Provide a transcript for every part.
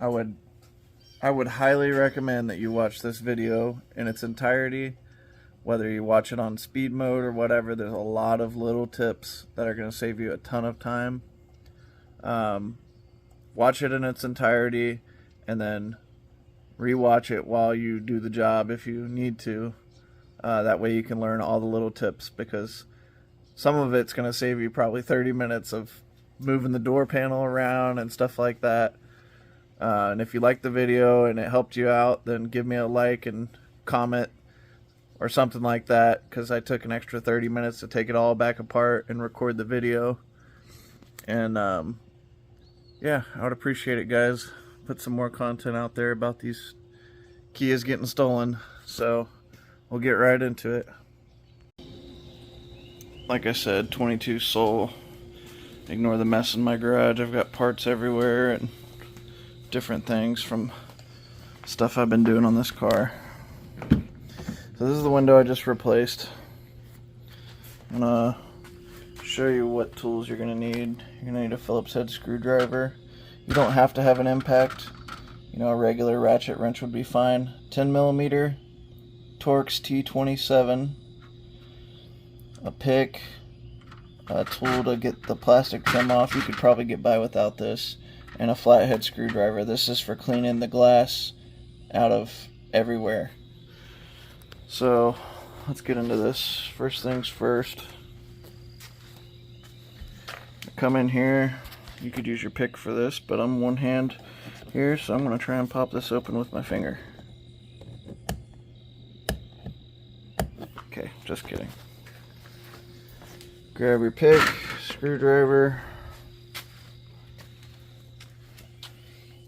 I would highly recommend that you watch this video in its entirety, whether you watch it on speed mode or whatever. There's a lot of little tips that are going to save you a ton of time. Watch it in its entirety and then rewatch it while you do the job if you need to. That way you can learn all the little tips, because some of it's going to save you probably 30 minutes of moving the door panel around and stuff like that. And if you like the video and it helped you out, then give me a like and comment or something like that, because I took an extra 30 minutes to take it all back apart and record the video. And yeah, I would appreciate it, guys. Put some more content out there about these Kias getting stolen. So we'll get right into it. Like I said, 22 Soul. Ignore the mess in my garage. I've got parts everywhere and different things from stuff I've been doing on this car. So this is the window I just replaced. I'm gonna show you what tools you're gonna need. You're gonna need a Phillips head screwdriver. You don't have to have an impact. You know, a regular ratchet wrench would be fine. 10mm Torx T27. A pick. A tool to get the plastic trim off. You could probably get by without this. And a flathead screwdriver. This is for cleaning the glass out of everywhere. So let's get into this. First things first. Come in here. You could use your pick for this, but I'm one hand here, so I'm going to try and pop this open with my finger. Okay, just kidding. Grab your pick, screwdriver,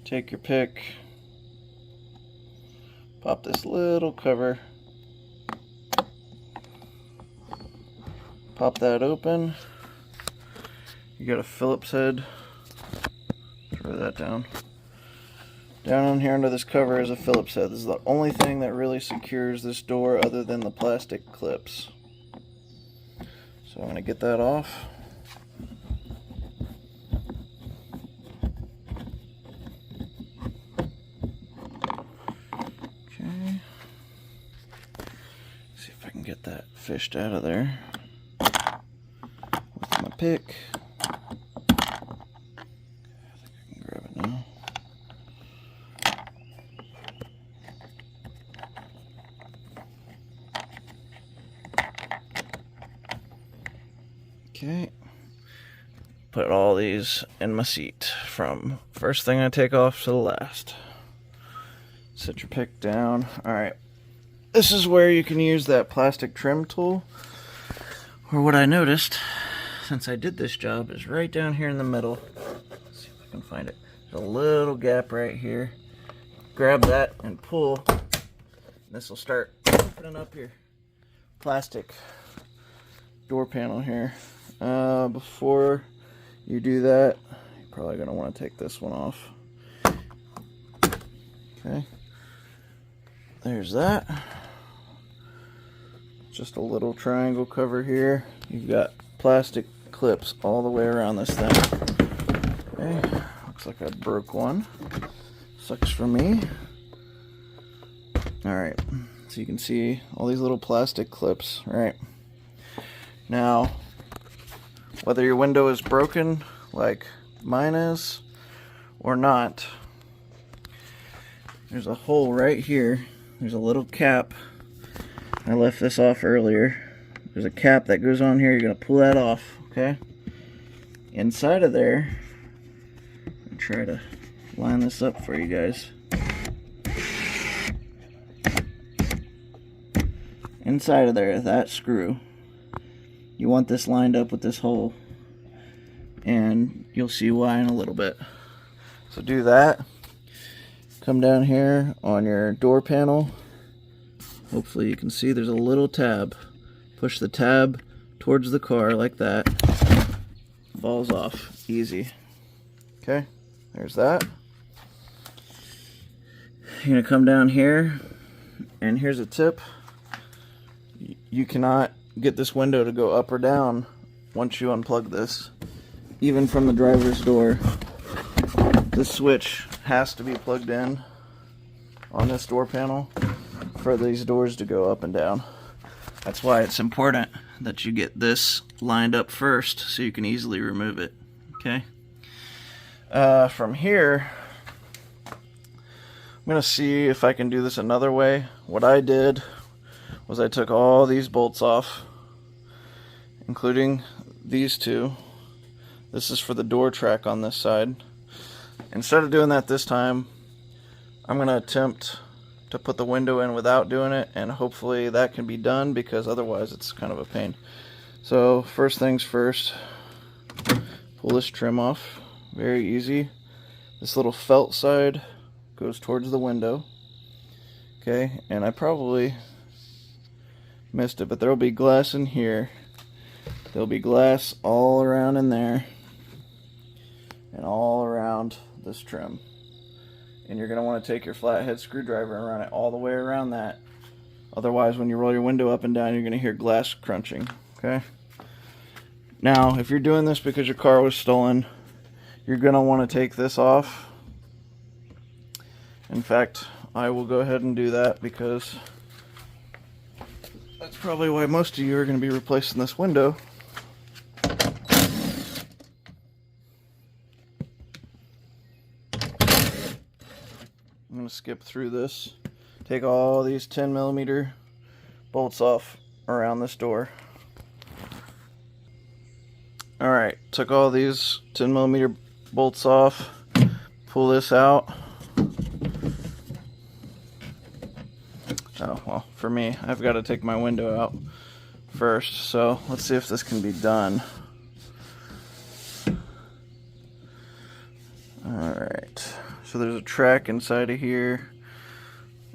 take your pick, pop this little cover, pop that open. You got a Phillips head, throw that down. Down on here under this cover is a Phillips head. This is the only thing that really secures this door other than the plastic clips. So I'm going to get that off. Okay. See if I can get that fished out of there with my pick. Okay, put all these in my seat from first thing I take off to the last. Set your pick down. Alright, this is where you can use that plastic trim tool. Or what I noticed, since I did this job, is right down here in the middle. Let's see if I can find it. There's a little gap right here. Grab that and pull. And this will start opening up your plastic door panel here. Before you do that, you're probably going to want to take this one off. Okay, there's that. Just a little triangle cover here. You've got plastic clips all the way around this thing. Okay, looks like I broke one. Sucks for me. Alright, so you can see all these little plastic clips, right? Now, whether your window is broken, like mine is, or not, there's a hole right here. There's a little cap. I left this off earlier. There's a cap that goes on here. You're going to pull that off, okay? Inside of there, I'll try to line this up for you guys. Inside of there, that screw, you want this lined up with this hole, and you'll see why in a little bit. So do that. Come down here on your door panel. Hopefully you can see there's a little tab. Push the tab towards the car like that. Falls off. Easy. Okay, there's that. You're gonna come down here, and here's a tip. You cannot get this window to go up or down once you unplug this, even from the driver's door. The switch has to be plugged in on this door panel for these doors to go up and down. That's why it's important that you get this lined up first so you can easily remove it. Okay. From here, I'm going to see if I can do this another way. What I did was I took all these bolts off, including these two. This is for the door track on this side. Instead of doing that this time, I'm going to attempt to put the window in without doing it, and hopefully that can be done, because otherwise it's kind of a pain. So first things first, pull this trim off. Very easy. This little felt side goes towards the window. Okay, and I probably missed it, but there'll be glass in here. There'll be glass all around in there and all around this trim. And you're going to want to take your flathead screwdriver and run it all the way around that. Otherwise, when you roll your window up and down, you're going to hear glass crunching. Okay? Now, if you're doing this because your car was stolen, you're going to want to take this off. In fact, I will go ahead and do that, because that's probably why most of you are going to be replacing this window. I'm going to skip through this, take all these 10mm bolts off around this door. Alright, took all these 10mm bolts off, pull this out. Oh, well, for me, I've got to take my window out first, so let's see if this can be done. Alright, so there's a track inside of here.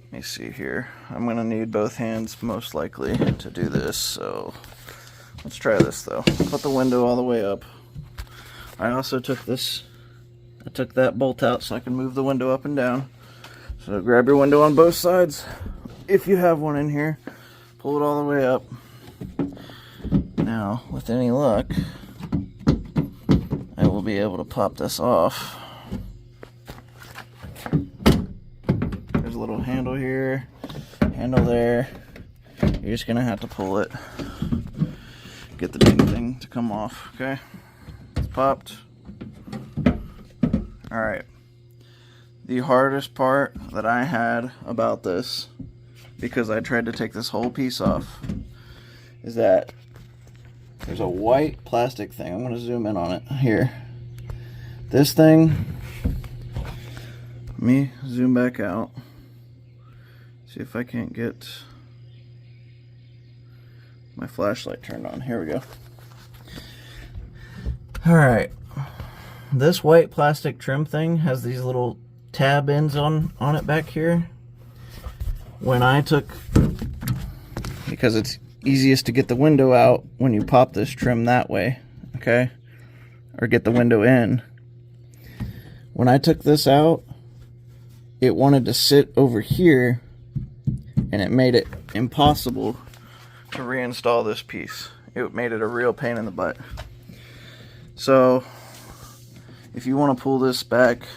Let me see here. I'm going to need both hands most likely to do this, so let's try this though. Put the window all the way up. I also took that bolt out so I can move the window up and down. So grab your window on both sides. If you have one in here, pull it all the way up. Now, with any luck, I will be able to pop this off. There's a little handle here, handle there. You're just gonna have to pull it. Get the dang thing to come off, okay? It's popped. Alright. The hardest part that I had about this, because I tried to take this whole piece off, is that there's a white plastic thing. I'm going to zoom in on it here. This thing, let me zoom back out. See if I can't get my flashlight turned on. Here we go. Alright. This white plastic trim thing has these little tab ends on it back here. When I took, because it's easiest to get the window out when you pop this trim that way, okay? Or get the window in. When I took this out, it wanted to sit over here, and it made it impossible to reinstall this piece. It made it a real pain in the butt. So, if you want to pull this back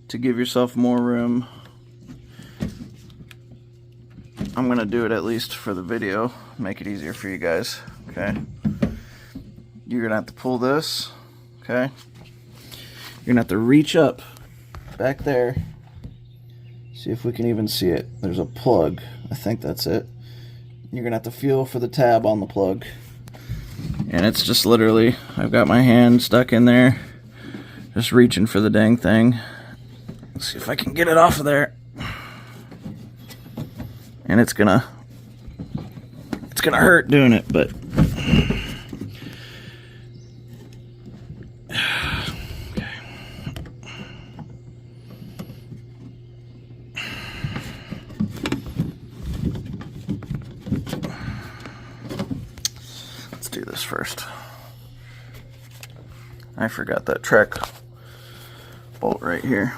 to give yourself more room, I'm going to do it at least for the video, make it easier for you guys, okay? You're going to have to pull this, okay? You're going to have to reach up back there. See if we can even see it. There's a plug. I think that's it. You're going to have to feel for the tab on the plug. And it's just literally, I've got my hand stuck in there, just reaching for the dang thing. Let's see if I can get it off of there. And it's gonna hurt doing it, but okay. Let's do this first. I forgot that track bolt right here.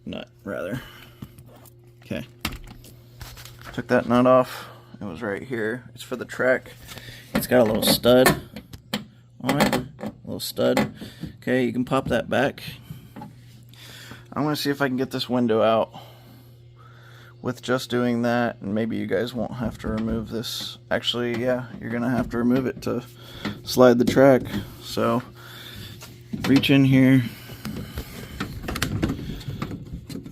Nut, rather. Okay. Took that nut off. It was right here. It's for the track. It's got a little stud on it. stud. Okay, you can pop that back. I'm going to see if I can get this window out with just doing that, and maybe you guys won't have to remove this. Actually, yeah, you're going to have to remove it to slide the track. So reach in here,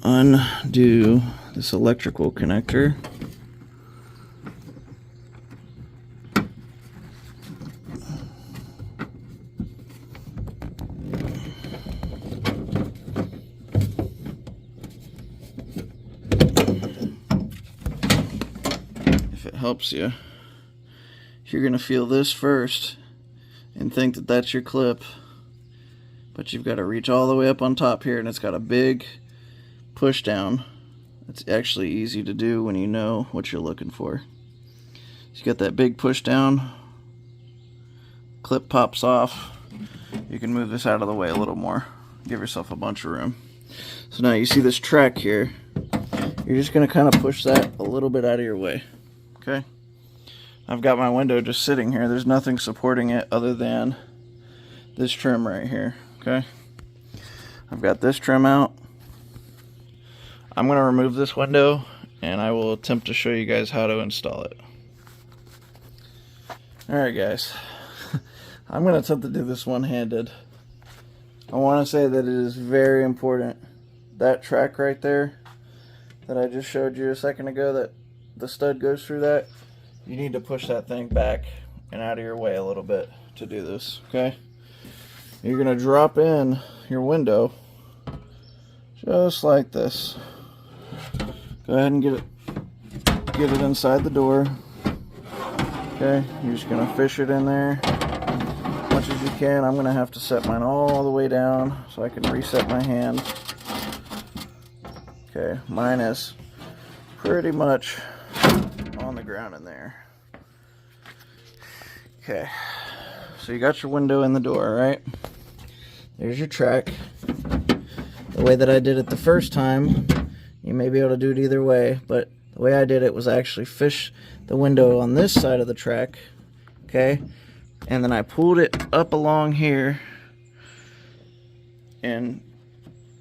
undo this electrical connector. If it helps you, you're going to feel this first and think that that's your clip, but you've got to reach all the way up on top here, and it's got a big push down. It's actually easy to do when you know what you're looking for. So you got that big push down, clip pops off. You can move this out of the way a little more, give yourself a bunch of room. So now you see this track here, you're just going to kind of push that a little bit out of your way. Okay, I've got my window just sitting here. There's nothing supporting it other than this trim right here. Okay, I've got this trim out. I'm going to remove this window and I will attempt to show you guys how to install it. Alright guys, I'm going to attempt to do this one-handed. I want to say that it is very important. That track right there that I just showed you a second ago, that the stud goes through that, you need to push that thing back and out of your way a little bit to do this, okay? You're going to drop in your window just like this. Go ahead and get it inside the door. Okay, you're just going to fish it in there as much as you can. I'm going to have to set mine all the way down so I can reset my hand. Okay, mine is pretty much on the ground in there. Okay, so you got your window in the door, right? There's your track. The way that I did it the first time, you may be able to do it either way, but the way I did it was actually fish the window on this side of the track, okay? And then I pulled it up along here and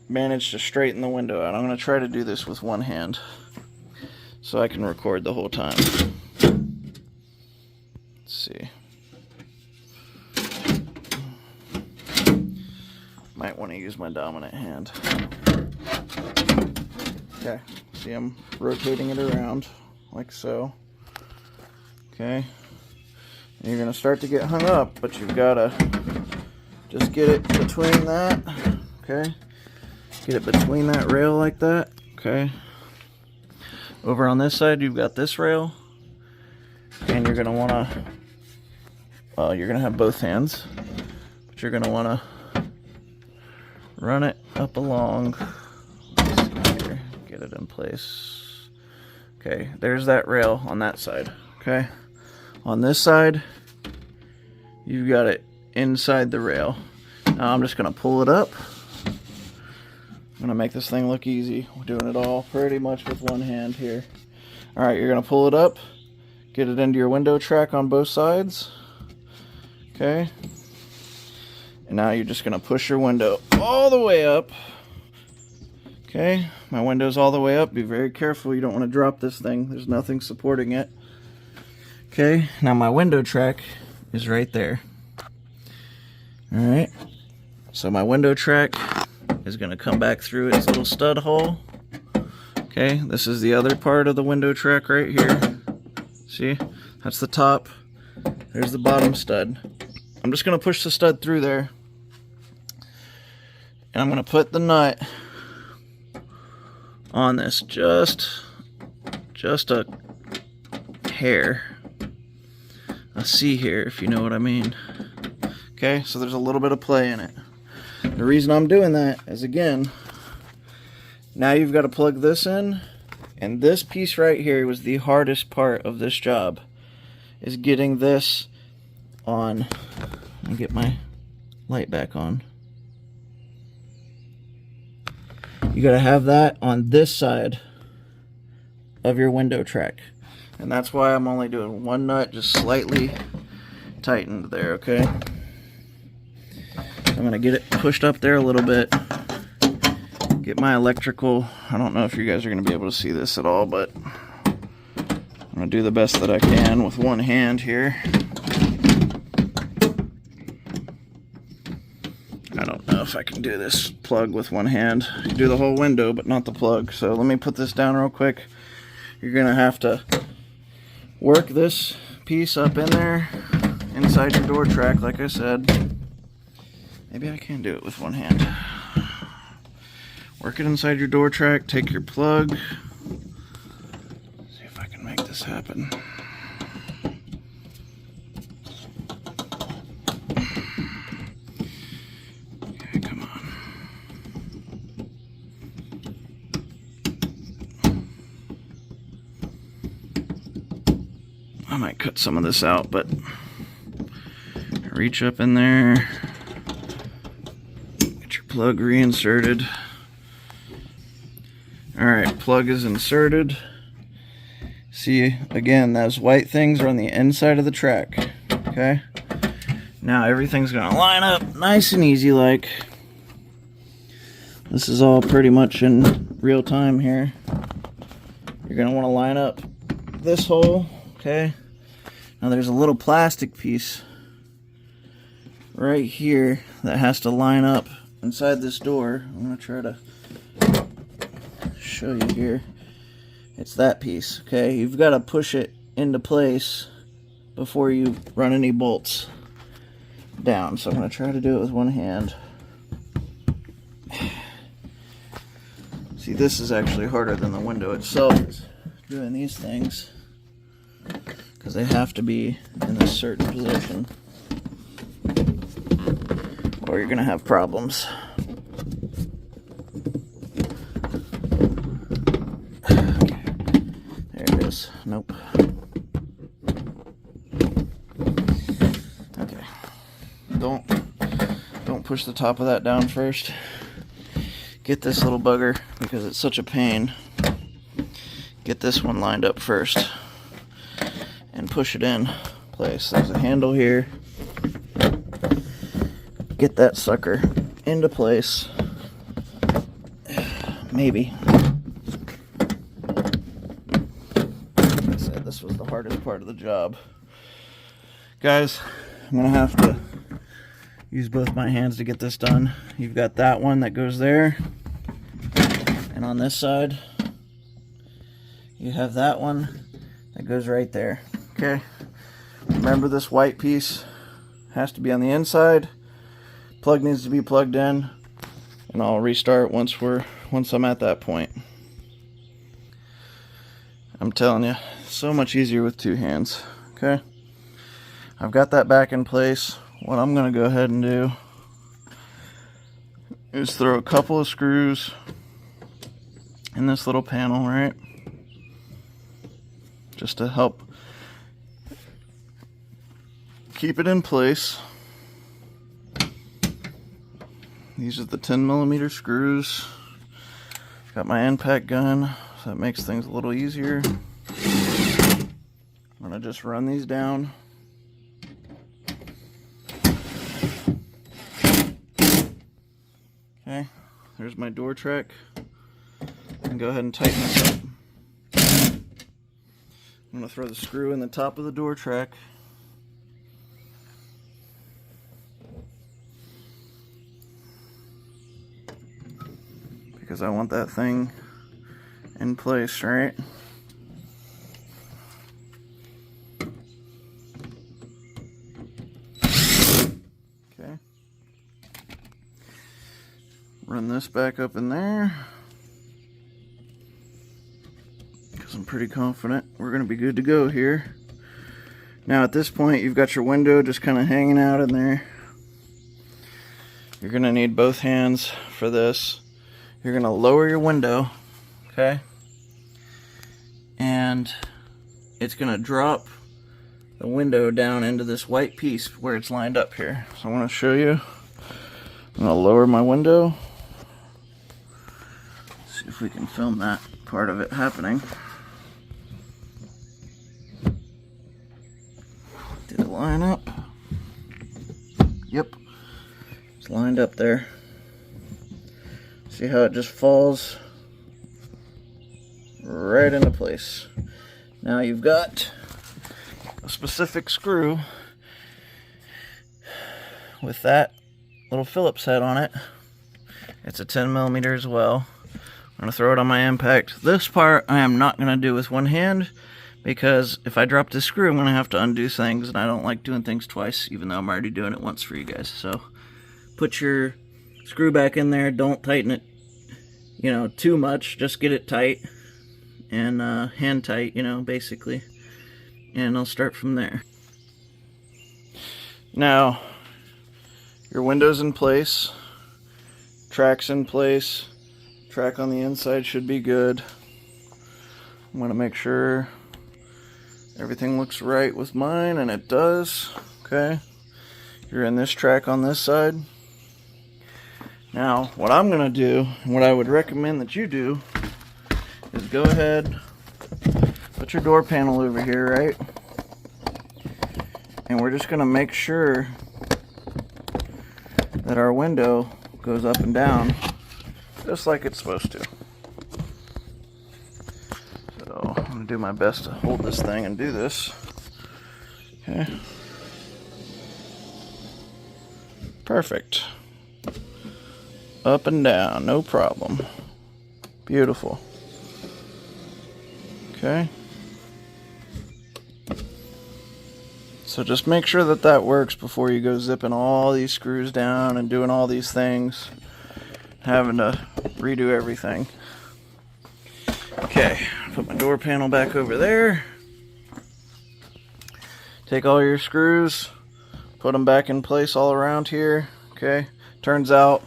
managed to straighten the window out. I'm going to try to do this with one hand so I can record the whole time. Let's see. Might want to use my dominant hand. Okay, see I'm rotating it around like so. Okay, and you're going to start to get hung up, but you've got to just get it between that. Okay, get it between that rail like that. Okay, over on this side you've got this rail, and you're going to want to, well, you're going to have both hands, but you're going to want to run it up along. Let's see here, get it in place. Okay, there's that rail on that side. Okay, on this side you've got it inside the rail. Now I'm just going to pull it up. I'm going to make this thing look easy. We're doing it all pretty much with one hand here. Alright, you're going to pull it up, get it into your window track on both sides. Okay, and now you're just going to push your window all the way up. Okay, my window's all the way up. Be very careful. You don't want to drop this thing. There's nothing supporting it. Okay, now my window track is right there. Alright, so my window track is going to come back through its little stud hole. Okay, this is the other part of the window track right here. See, that's the top. There's the bottom stud. I'm just going to push the stud through there. And I'm going to put the nut on this just a hair, a C here, if you know what I mean. Okay, so there's a little bit of play in it. The reason I'm doing that is, again, now you've got to plug this in, and this piece right here was the hardest part of this job, is getting this on. Let me get my light back on. You got to have that on this side of your window track, and that's why I'm only doing one nut, just slightly tightened there. Okay, I'm gonna get it pushed up there a little bit. Get my electrical. I don't know if you guys are gonna be able to see this at all, but I'm gonna do the best that I can with one hand here. I don't know if I can do this plug with one hand. I can do the whole window, but not the plug. So let me put this down real quick. You're gonna have to work this piece up in there inside your door track, like I said. Maybe I can do it with one hand. Work it inside your door track, take your plug. See if I can make this happen. Okay, come on. I might cut some of this out, but reach up in there. Get your plug reinserted. Alright, plug is inserted. See, again, those white things are on the inside of the track. Okay? Now everything's gonna line up nice and easy like. This is all pretty much in real time here. You're gonna wanna line up this hole, okay? Now there's a little plastic piece right here that has to line up inside this door. I'm gonna try to show you here. It's that piece, okay? You've got to push it into place before you run any bolts down. So I'm going to try to do it with one hand. See, this is actually harder than the window itself is doing these things, because they have to be in a certain position or you're going to have problems. Nope. Okay. Don't push the top of that down first. Get this little bugger, because it's such a pain. Get this one lined up first and push it in place. There's a handle here. Get that sucker into place. Maybe. This was the hardest part of the job. Guys, I'm gonna have to use both my hands to get this done. You've got that one that goes there, and on this side you have that one that goes right there. Okay, remember, this white piece has to be on the inside. Plug needs to be plugged in, and I'll restart once I'm at that point. I'm telling you, so much easier with two hands. Okay, I've got that back in place. What I'm gonna go ahead and do is throw a couple of screws in this little panel, right? Just to help keep it in place. These are the 10mm screws. Got my impact gun, so that makes things a little easier. I'm gonna just run these down. Okay, there's my door track. And go ahead and tighten this up. I'm gonna throw the screw in the top of the door track. Because I want that thing in place, right? Okay. Run this back up in there, because I'm pretty confident we're going to be good to go here. Now at this point, you've got your window just kind of hanging out in there. You're going to need both hands for this. You're going to lower your window, okay? And it's going to drop the window down into this white piece where it's lined up here. So I want to show you. I'm going to lower my window. See if we can film that part of it happening. Did it line up? Yep. It's lined up there. See how it just falls right into place. Now you've got a specific screw with that little Phillips head on it. It's a 10mm as well. I'm going to throw it on my impact. This part I am not going to do with one hand, because if I drop this screw I'm going to have to undo things, and I don't like doing things twice, even though I'm already doing it once for you guys. So put your screw back in there. Don't tighten it, you know, too much. Just get it tight and hand tight, you know, basically. And I'll start from there. Now, your window's in place, track's in place, track on the inside should be good. I'm going to make sure everything looks right with mine, and it does. Okay, you're in this track on this side. Now, what I'm going to do, and what I would recommend that you do, is go ahead, put your door panel over here, right? And we're just going to make sure that our window goes up and down just like it's supposed to. So I'm going to do my best to hold this thing and do this. Okay. Perfect. Up and down, no problem. Beautiful. Okay. So just make sure that that works before you go zipping all these screws down and doing all these things, having to redo everything. Okay, put my door panel back over there. Take all your screws, put them back in place all around here. Okay, turns out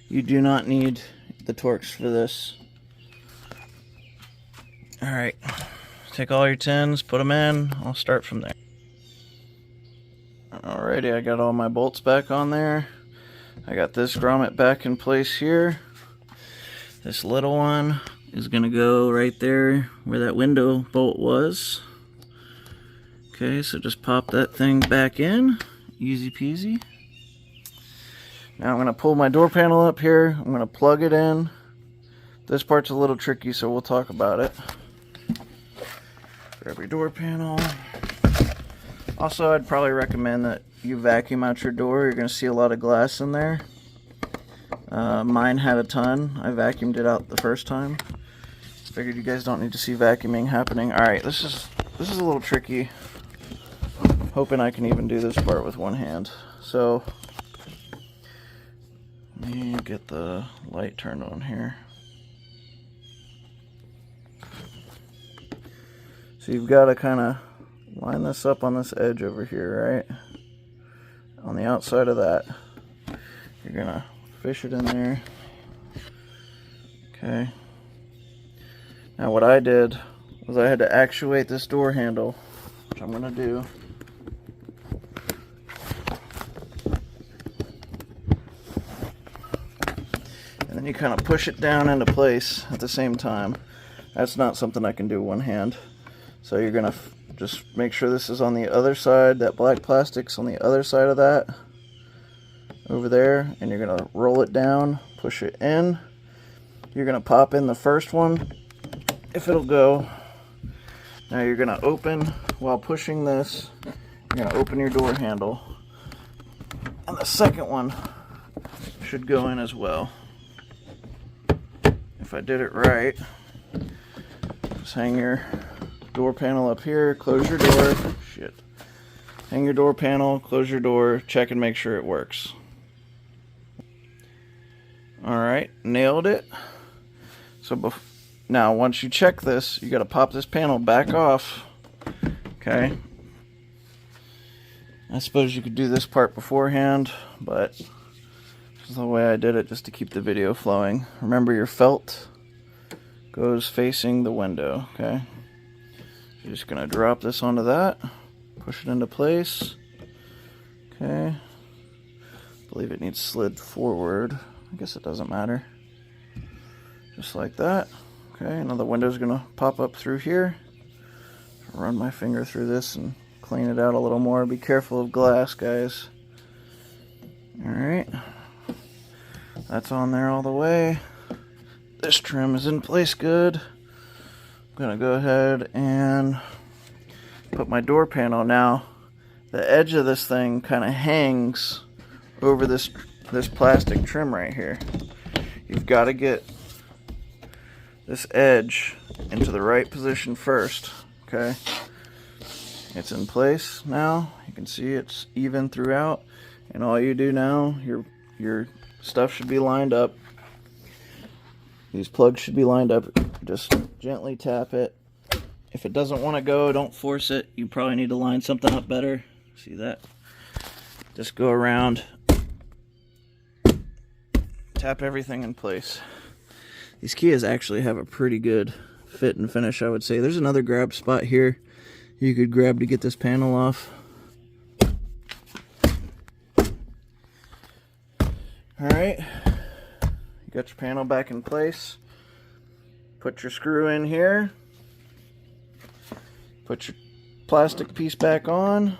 you do not need the Torx for this. Alright, take all your tins, put them in. I'll start from there. Alrighty, I got all my bolts back on there. I got this grommet back in place here. This little one is going to go right there where that window bolt was. Okay, so just pop that thing back in. Easy peasy. Now I'm going to pull my door panel up here. I'm going to plug it in. This part's a little tricky, so we'll talk about it. Grab your door panel. Also, I'd probably recommend that you vacuum out your door. You're going to see a lot of glass in there. Mine had a ton. I vacuumed it out the first time. Figured you guys don't need to see vacuuming happening. Alright, this is a little tricky. Hoping I can even do this part with one hand. So, let me get the light turned on here. So you've got to kind of line this up on this edge over here, right? On the outside of that. You're going to fish it in there. Okay. Now what I did was I had to actuate this door handle, which I'm going to do. And then you kind of push it down into place at the same time. That's not something I can do one hand. So you're going to just make sure this is on the other side, that black plastic's on the other side of that, over there, and you're going to roll it down, push it in. You're going to pop in the first one, if it'll go. Now you're going to open, while pushing this, you're going to open your door handle, and the second one should go in as well. If I did it right, just hang your door panel up here, close your door, shit. Hang your door panel, close your door, check and make sure it works. Alright, nailed it. So now once you check this, you got to pop this panel back off. Okay. I suppose you could do this part beforehand, but this is the way I did it just to keep the video flowing. Remember, your felt goes facing the window, okay? You're just going to drop this onto that, push it into place. Okay. I believe it needs slid forward. I guess it doesn't matter. Just like that. Okay, now the window's going to pop up through here. Run my finger through this and clean it out a little more. Be careful of glass, guys. Alright. That's on there all the way. This trim is in place good. I'm gonna go ahead and put my door panel now. The edge of this thing kind of hangs over this plastic trim right here. You've got to get this edge into the right position first, okay? It's in place now. You can see it's even throughout. And all you do now, your stuff should be lined up. These plugs should be lined up. Just gently tap it. If it doesn't want to go, don't force it. You probably need to line something up better. See that? Just go around. Tap everything in place. These Kias actually have a pretty good fit and finish, I would say. There's another grab spot here you could grab to get this panel off. Alright, you got your panel back in place. Put your screw in here. Put your plastic piece back on.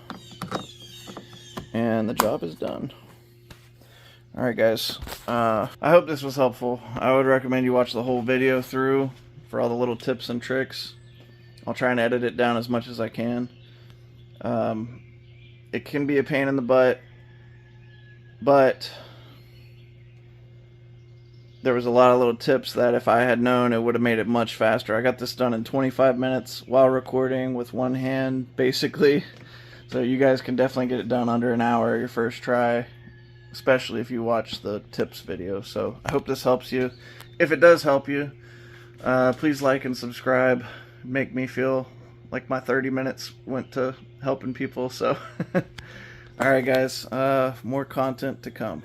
And the job is done. Alright guys, I hope this was helpful. I would recommend you watch the whole video through for all the little tips and tricks. I'll try and edit it down as much as I can. It can be a pain in the butt, but there was a lot of little tips that if I had known, it would have made it much faster. I got this done in 25 minutes while recording with one hand, basically. So you guys can definitely get it done under an hour your first try, especially if you watch the tips video. So I hope this helps you. If it does help you, please like and subscribe. Make me feel like my 30 minutes went to helping people. So, alright guys, more content to come.